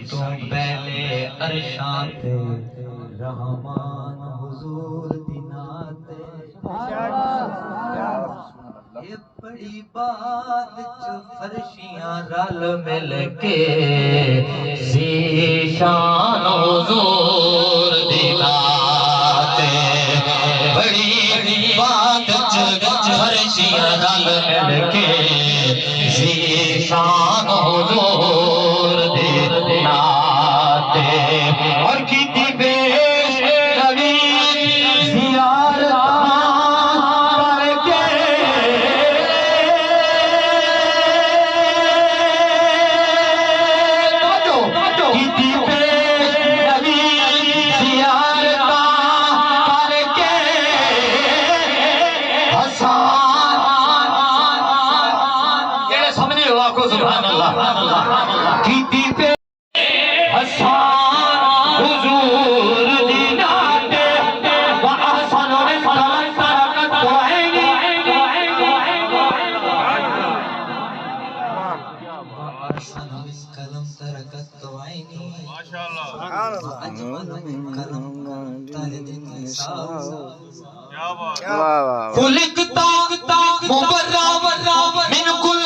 تو پہلے عرشاں تے رحمان حضور دینات یہ بڑی بات جو فرشیاں رل مل کے ذیشان حضور دینات بڑی بات جو فرشیاں رل مل کے ذیشان حضور دینات اور کی پیش نبی زیارت کر کے کی پیش نبی زیارت کر کے حسان یہ سمجھے ہوا کو سبحان اللہ کی پیش حسان حضور دینات وَأَحْسَنُ رِزْقًا تَرَكَتْ عَيْنِي وَأَحْسَنُ رِزْقًا تَرَكَتْ عَيْنِي وَأَجْمَلُ مِنْ تَلِدِ النِّسَاءُ خُلِقْتَ مُبَرَّأً مِنْ كُلِّ